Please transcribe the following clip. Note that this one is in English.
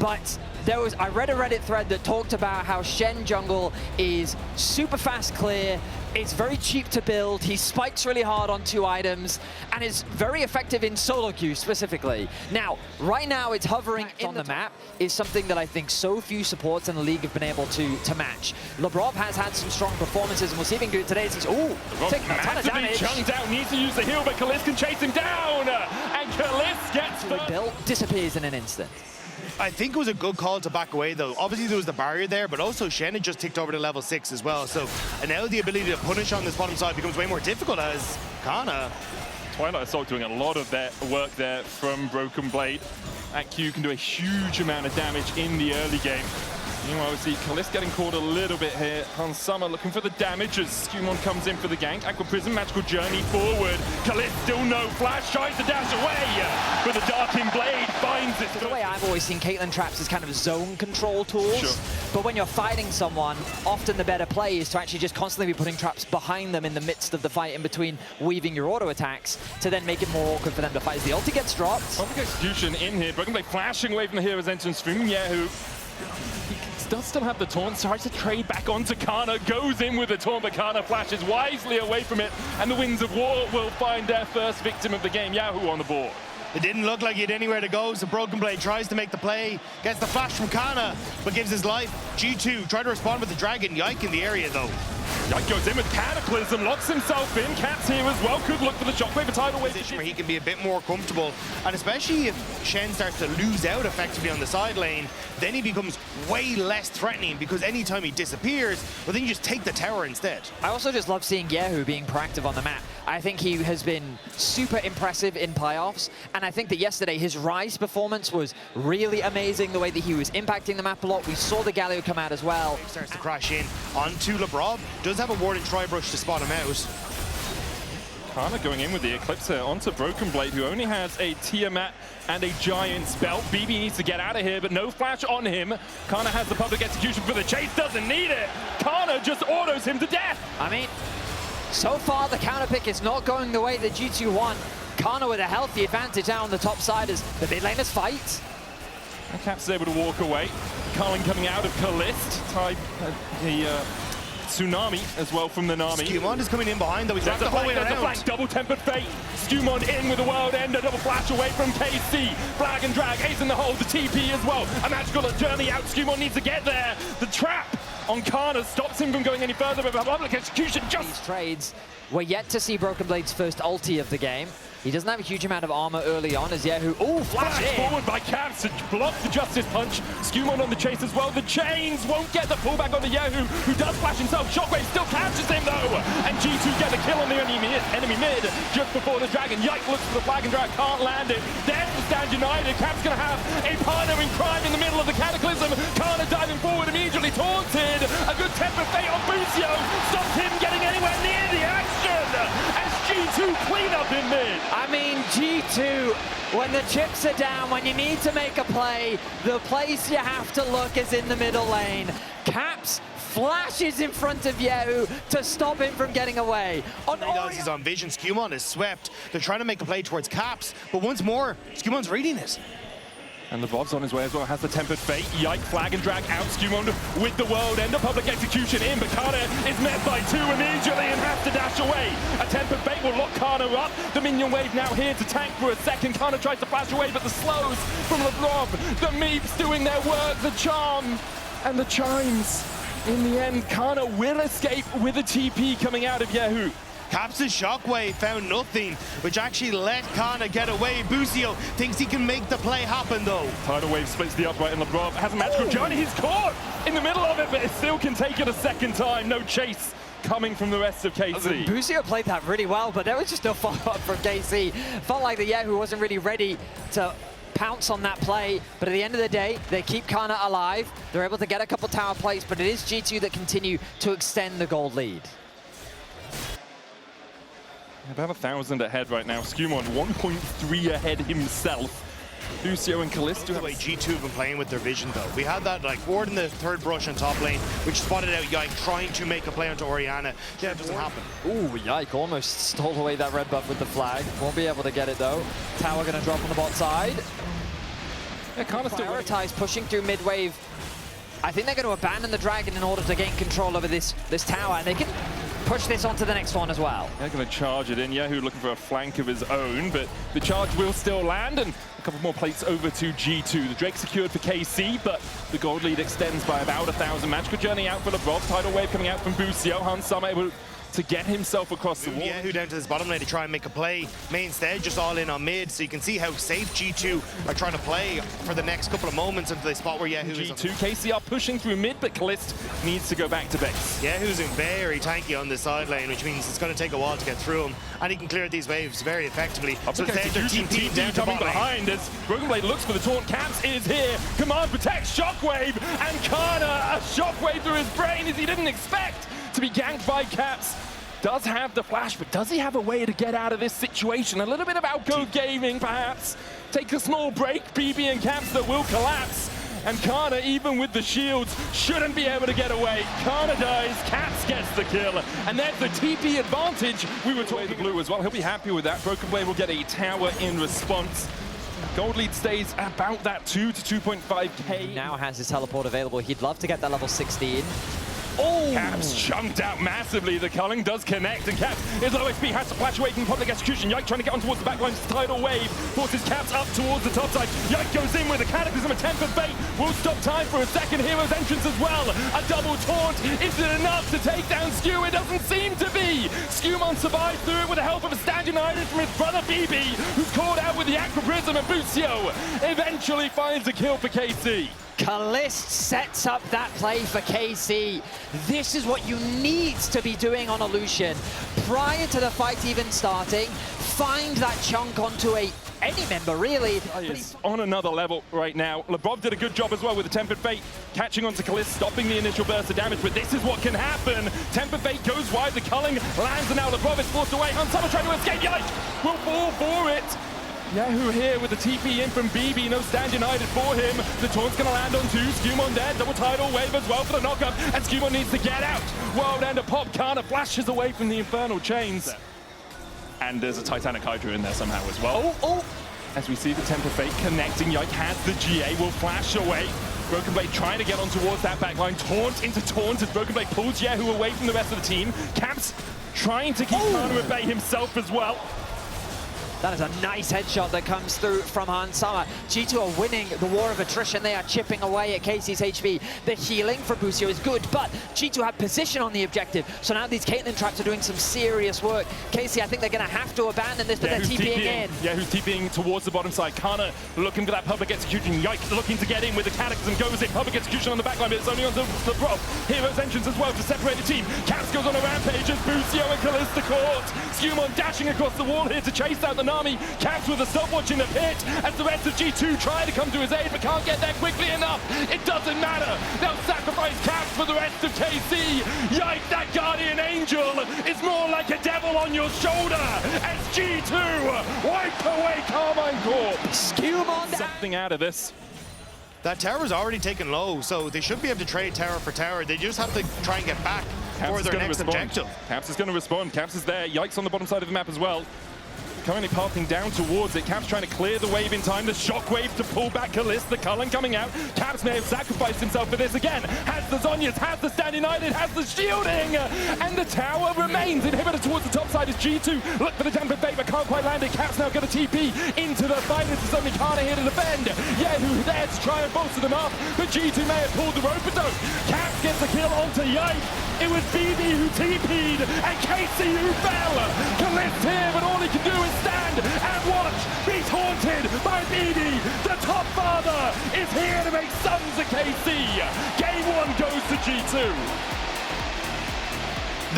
but I read a Reddit thread that talked about how Shen jungle is super fast clear, it's very cheap to build, he spikes really hard on 2 items, and is very effective in solo queue specifically. Now, right now it's hovering on the map is something that I think so few supports in the league have been able to match. Lebrov has had some strong performances, and we'll see if he can do it today. He's taking a ton of damage. Chunked out, needs to use the heal, but Kalis can chase him down, and Kalis gets built, disappears in an instant. I think it was a good call to back away, though. Obviously, there was the barrier there, but also Shen had just ticked over to level 6 as well. So and now the ability to punish on this bottom side becomes way more difficult as Kana. Twilight Assault doing a lot of their work there from Broken Blade. That Q can do a huge amount of damage in the early game. Meanwhile, we see Kalis getting caught a little bit here. Hansama looking for the damage as Skumon comes in for the gank. Aqua Prism, magical journey forward. Kalis still no flash, tries to dash away. But the Darkin Blade finds it. The way I've always seen Caitlyn traps as kind of zone control tools. Sure. But when you're fighting someone, often the better play is to actually just constantly be putting traps behind them in the midst of the fight, in between weaving your auto attacks to then make it more awkward for them to fight. As the ulti gets dropped. Public execution in here. Broken Blade flashing away from the hero's entrance from Yahoo. He does still have the taunt, tries to trade back onto Kana, goes in with the taunt, but Kana flashes wisely away from it, and the Winds of War will find their first victim of the game, Yahoo on the board. It didn't look like he had anywhere to go, so Broken Blade tries to make the play, gets the flash from Kana, but gives his life. G2 tried to respond with the Dragon, Yike in the area though. Yike goes in with Cataclysm, locks himself in, Cat's here as well, could look for the shockwave, a tidal wave. Position where he can be a bit more comfortable, and especially if Shen starts to lose out effectively on the side lane, then he becomes way less threatening, because anytime he disappears, well then you just take the tower instead. I also just love seeing Yahoo being proactive on the map. I think he has been super impressive in playoffs, and I think that yesterday his Rise performance was really amazing, the way that he was impacting the map a lot. We saw the Galio come out as well. He starts to crash in onto Lebrov, does have a ward and Tri-Brush to spot him out. Kana going in with the Eclipse here onto Broken Blade, who only has a Tiamat and a Giant's Belt. BB needs to get out of here, but no flash on him. Kana has the public execution for the chase, doesn't need it. Kana just autos him to death. I mean, so far the counter pick is not going the way that G2 want. Kana with a healthy advantage out on the top side as the mid laners fight. And Caps is able to walk away. Cullen coming out of Kalist. The Tsunami as well from the Nami. Skumon is coming in behind though. He's wrapped the whole way around. Flank, double tempered fate. Skumon in with the World Ender, double flash away from KC. Flag and drag, ace in the hole, the TP as well. A magical journey out. Skumon needs to get there. The trap on Kana stops him from going any further, but public execution just... These trades, we're yet to see Broken Blade's first ulti of the game. He doesn't have a huge amount of armor early on as Yahoo, flash forward by Caps to block the Justice Punch. Skumon on the chase as well. The chains won't get the pullback on the Yahoo, who does flash himself. Shockwave still catches him though, and G2 get the kill on the enemy mid just before the Dragon. Yike looks for the flag and drag, can't land it. There's the stand united. Caps gonna have a partner in crime in the middle of the Cataclysm. Kana diving forward, immediately taunted. A good temper fate on Busio stops him getting anywhere near the action. As G2 clean up in mid. I mean, G2, when the chips are down, when you need to make a play, the place you have to look is in the middle lane. Caps flashes in front of Yahoo to stop him from getting away. He's on vision. Skumon is swept. They're trying to make a play towards Caps, but once more, Skumon's reading it. And the Bob's on his way as well, has the tempered fate. Yike, flag and drag out. Skumon with the World Ender, public execution in, but Kana is met by 2 immediately and has to dash away. A tempered fate will lock Kana up. The minion wave now here to tank for a second. Kana tries to flash away, but the slows from Lebrov. The Meeps doing their work, the charm and the chimes. In the end, Kana will escape with a TP coming out of Yahoo. Caps' shockwave found nothing, which actually let Kana get away. Busio thinks he can make the play happen though. Tidal wave splits the upright and Lebrov has a magical journey. He's caught in the middle of it, but it still can take it a second time. No chase coming from the rest of KC. Busio played that really well, but there was just no follow-up from KC. Felt like the Yahoo wasn't really ready to pounce on that play, but at the end of the day, they keep Kana alive. They're able to get a couple tower plays, but it is G2 that continue to extend the gold lead. About 1,000 ahead right now. Skumon 1.3 ahead himself. Lucio and Callisto. The way G2 have been playing with their vision though. We had that like ward in the third brush on top lane, which spotted out Yike trying to make a play onto Orianna. Yeah, it doesn't happen. Ooh, Yike almost stole away that red buff with the flag. Won't be able to get it though. Tower gonna drop on the bot side. Yeah, Karna's still running. Prioritize pushing through mid-wave. I think they're going to abandon the dragon in order to gain control over this tower, and they can push this onto the next one as well. They're going to charge it in. Yahoo looking for a flank of his own, but the charge will still land, and a couple more plates over to G2. The Drake secured for KC, but the gold lead extends by about 1,000. Magical journey out for LeBron. Tidal wave coming out from Busio. Hansama able to get himself across the wall. Yahoo down to this bottom lane to try and make a play. May instead just all in on mid, so you can see how safe G2 are trying to play for the next couple of moments until they spot where Yahoo is. G2, KC are pushing through mid, but Kalist needs to go back to base. Yahoo's very tanky on this side lane, which means it's going to take a while to get through him, and he can clear these waves very effectively. So their team down coming behind as Broken Blade looks for the taunt. Caps is here. Command protects Shockwave, and Karna a Shockwave through his brain as he didn't expect to be ganked by Caps. Does have the flash, but does he have a way to get out of this situation? A little bit of outgo gaming, perhaps. Take a small break, BB and Caps that will collapse. And Karna, even with the shields, shouldn't be able to get away. Karna dies, Caps gets the kill. And there's the TP advantage. We were talking the blue as well. He'll be happy with that. Broken Blade will get a tower in response. Gold lead stays about that 2 to 2.5k. Now has his teleport available. He'd love to get that level 16. Oh! Caps chunked out massively. The culling does connect, and Caps is low HP, has to flash away from public execution. Yike trying to get on towards the backline. Tidal wave forces Caps up towards the top side. Yike goes in with a cataclysm, a 10 for bait. Will stop time for a second hero's entrance as well. A double taunt. Is it enough to take down Skew? It doesn't seem to be. Skewmon survives through it with the help of a stand united from his brother BB, who's caught out with the Aqua Prism, and Busio eventually finds a kill for KC. Kalist sets up that play for KC. This is what you need to be doing on Illusion. Prior to the fight even starting, find that chunk onto any member, really. He's on another level right now. Lebrov did a good job as well with the Tempered Fate, catching onto Kalist, stopping the initial burst of damage, but this is what can happen. Tempered Fate goes wide, the culling lands, and now Lebrov is forced away. Hansama trying to escape, Yike will fall for it. Yahoo here with the TP in from BB, no stand united for him. The taunt's gonna land on 2, Skewmon dead, double tidal wave as well for the knockup, and Skewmon needs to get out. World Ender pop, Karna flashes away from the infernal chains. And there's a Titanic Hydra in there somehow as well. Oh! As we see the Temper Fate connecting, Yike has the GA, will flash away. Broken Blade trying to get on towards that backline, taunt into taunt as Broken Blade pulls Yahoo away from the rest of the team. Caps trying to keep Karna at bay himself as well. That is a nice headshot that comes through from Hansama. G2 are winning the war of attrition. They are chipping away at KC's HP. The healing for Busio is good, but G2 have position on the objective. So now these Caitlyn traps are doing some serious work. KC, I think they're going to have to abandon this, but they're TPing in. Yeah, who's TPing towards the bottom side. Karna looking for that public execution. Yike looking to get in with the cataclysm. Goes in, public execution on the backline, but it's only on the Brob. Hero's entrance as well to separate the team. Caps goes on a rampage as Busio and Kalista caught. Skewmon dashing across the wall here to chase out the Nami. Caps with a stopwatch in the pit as the rest of G2 try to come to his aid but can't get there quickly enough. It doesn't matter. They'll sacrifice Caps for the rest of KC. Yike, that Guardian Angel is more like a devil on your shoulder as G2 wipe away Karmine Corp. Skewmon Something out of this. That tower's already taken low, so they should be able to trade tower for tower. They just have to try and get back for their next objective. Caps is going to respond. Caps is there. Yike's on the bottom side of the map as well. Currently pathing down towards it. Caps trying to clear the wave in time. The shockwave to pull back Kalist. The culling coming out. Caps may have sacrificed himself for this again. Has the Zonyas, has the stand united, has the shielding. And the tower remains. Inhibitor towards the top side is G2. Look for the Tempered Fate, but can't quite land it. Caps now going to TP into the fight. This is only Karna here to defend. Yahoo there to try and bolster them up. But G2 may have pulled the rope, but don't. Caps gets a kill onto Yike. It was BB who TP'd and KC who fell. Kalist here, but all he can do is stand and watch. Be taunted by BB. The top father is here to make sons of KC. Game 1 goes to G2.